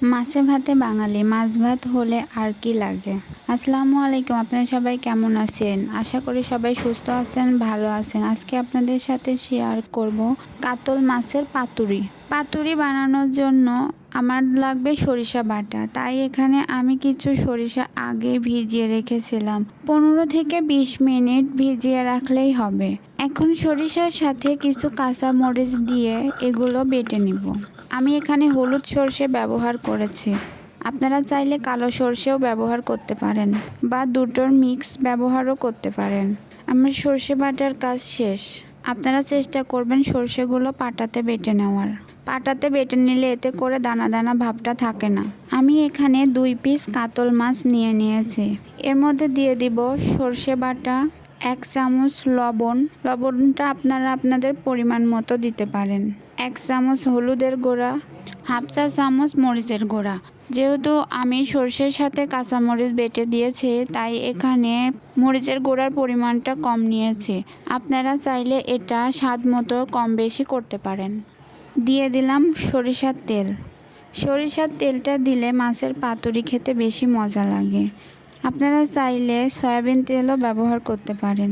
মাছে ভাতে বাঙালি, মাছ ভাত হলে আর কি লাগে। আসসালামু আলাইকুম, আপনারা সবাই কেমন আছেন? আশা করি সবাই সুস্থ আছেন, ভালো আছেন। আজকে আপনাদের সাথে শেয়ার করব কাতল মাছের পাতুরি। পাতুরি বানানোর জন্য আমার লাগবে সরিষা বাটা। তাই এখানে আমি কিছু সরিষা আগে ভিজিয়ে রেখেছিলাম। 15 থেকে 20 মিনিট ভিজিয়ে রাখলেই হবে। এখন সরিষার সাথে কিছু কাঁচা মরিচ দিয়ে এগুলো বেটে নিব। আমি এখানে হলুদ সর্ষে ব্যবহার করেছি। আপনারা চাইলে কালো সর্ষেও ব্যবহার করতে পারেন বা দুটোর মিক্স ব্যবহারও করতে পারেন। আমার সর্ষে বাটার কাজ শেষ। আপনারা চেষ্টা করবেন সর্ষেগুলো পাটাতে বেটে নেওয়ার। পাটাতে বেটে নিলে এতে করে দানা দানা ভাবটা থাকে না। আমি এখানে 2 পিস কাতল মাছ নিয়েছি। এর মধ্যে দিয়ে দিব সর্ষে বাটা, 1 চামচ লবণটা আপনারা আপনাদের পরিমাণ মতো দিতে পারেন। 1 চামচ হলুদের গুঁড়া, হাফ চা চামচ মরিচের গুঁড়া। যেহেতু আমি সর্ষের সাথে কাঁচামরিচ বেটে দিয়েছি, তাই এখানে মরিচের গুঁড়ার পরিমাণটা কম নিয়েছি। আপনারা চাইলে এটা স্বাদ মতো কম বেশি করতে পারেন। দিয়ে দিলাম সরিষার তেল। সরিষার তেলটা দিলে মাছের পাতুরি খেতে বেশি মজা লাগে। আপনারা চাইলে সয়াবিন তেলও ব্যবহার করতে পারেন।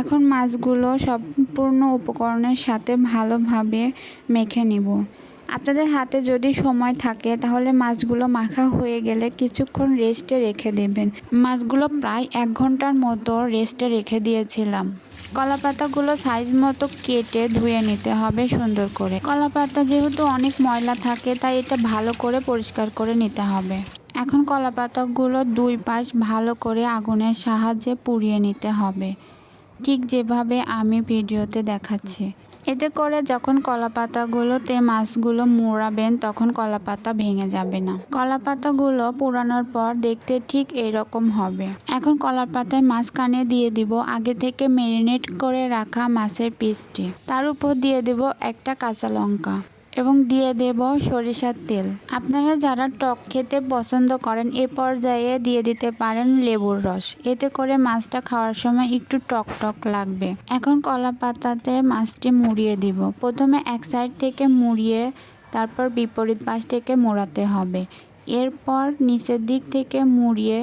এখন মাছগুলো সম্পূর্ণ উপকরণের সাথে ভালোভাবে মেখে নিব। আপনাদের হাতে যদি সময় থাকে তাহলে মাছগুলো মাখা হয়ে গেলে কিছুক্ষণ রেস্টে রেখে দেবেন। মাছগুলো প্রায় 1 ঘন্টার মতো রেস্টে রেখে দিয়েছিলাম। কলা পাতাগুলো সাইজ মতো কেটে ধুয়ে নিতে হবে সুন্দর করে। কলা পাতা যেহেতু অনেক ময়লা থাকে, তাই এটা ভালো করে পরিষ্কার করে নিতে হবে। এখন কলা পাতাগুলো 2 পাশ ভালো করে আগুনের সাহায্যে পুড়িয়ে নিতে হবে, ঠিক যেভাবে আমি ভিডিওতে দেখাচ্ছি। এতে করে যখন কলা পাতাগুলোতে মাছগুলো মোড়াবেন তখন কলা পাতা ভেঙে যাবে না। কলা পাতাগুলো পোড়ানোর পর দেখতে ঠিক এরকম হবে। এখন কলা পাতায় মাঝখানে দিয়ে দিব আগে থেকে ম্যারিনেট করে রাখা মাছের পিসটি। তার উপর দিয়ে দেব একটা কাঁচা লঙ্কা এবং দিয়ে দেব সরিষার তেল। আপনারা যারা টক খেতে পছন্দ করেন এ পর্যায়ে দিয়ে দিতে পারেন লেবুর রস। এতে করে মাছটা খাওয়ার সময় একটু টক টক লাগবে। এখন কলা পাতাতে মাছটি মুড়িয়ে দিব। প্রথমে এক সাইড থেকে মুড়িয়ে তারপর বিপরীত পাশ থেকে মোড়াতে হবে। এরপর নিচের দিক থেকে মুড়িয়ে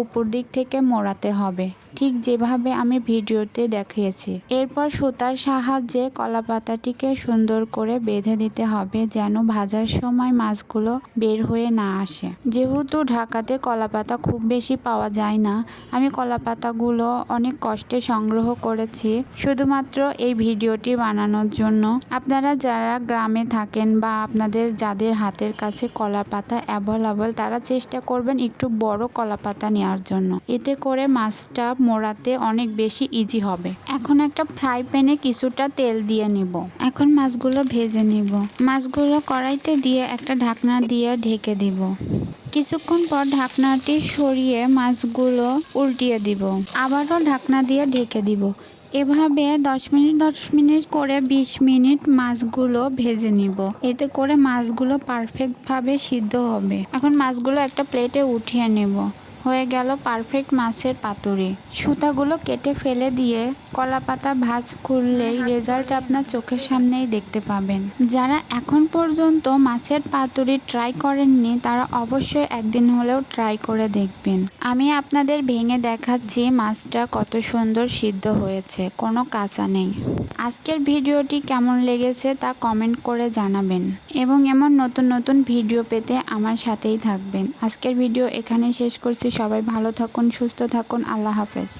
উপর দিক থেকে মোড়াতে হবে, ঠিক যেভাবে আমি ভিডিওতে দেখিয়েছি। এরপর সুতার সাহায্যে কলা পাতাটিকে সুন্দর করে বেঁধে দিতে হবে যেন ভাজার সময় মাছগুলো বের হয়ে না আসে। যেহেতু ঢাকাতে কলা পাতা খুব বেশি পাওয়া যায় না, আমি কলা পাতাগুলো অনেক কষ্টে সংগ্রহ করেছি শুধুমাত্র এই ভিডিওটি বানানোর জন্য। আপনারা যারা গ্রামে থাকেন বা আপনাদের যাদের হাতের কাছে কলা পাতা অ্যাভেলেবল, তারা চেষ্টা করবেন একটু বড় কলা পাতা নেওয়ার জন্য। এতে করে মাছটা মোড়াতে অনেক বেশি ইজি হবে। এখন একটা ফ্রাই প্যানে কিছুটা তেল দিয়ে নিব। এখন মাছগুলো ভেজে নিব। মাছগুলো কড়াইতে দিয়ে একটা ঢাকনা দিয়ে ঢেকে দিব। কিছুক্ষণ পর ঢাকনাটি সরিয়ে মাছগুলো উল্টিয়ে দিব। আবারও ঢাকনা দিয়ে ঢেকে দিব। এভাবে 10 মিনিট করে 20 মিনিট মাছগুলো ভেজে নিব। এতে করে মাছগুলো পারফেক্টভাবে সিদ্ধ হবে। এখন মাছগুলো একটা প্লেটে উঠিয়ে নেব। হয়ে গেল পারফেক্ট মাছের পাতুরি। সুতাগুলো কেটে ফেলে দিয়ে কলা পাতা ভাঁজ করলেই রেজাল্ট আপনার চোখের সামনেই দেখতে পাবেন। যারা এখন পর্যন্ত মাছের পাতুরি ট্রাই করেননি তারা অবশ্যই একদিন হলেও ট্রাই করে দেখবেন। আমি আপনাদের ভেঙে দেখাচ্ছি মাছটা কত সুন্দর সিদ্ধ হয়েছে, কোনো কাঁচা নেই। আজকের ভিডিওটি কেমন লেগেছে তা কমেন্ট করে জানাবেন এবং এমন নতুন নতুন ভিডিও পেতে আমার সাথেই থাকবেন। আজকের ভিডিও এখানে শেষ করছি। সবাই ভালো থাকুন, সুস্থ থাকুন। আল্লাহ হাফেজ।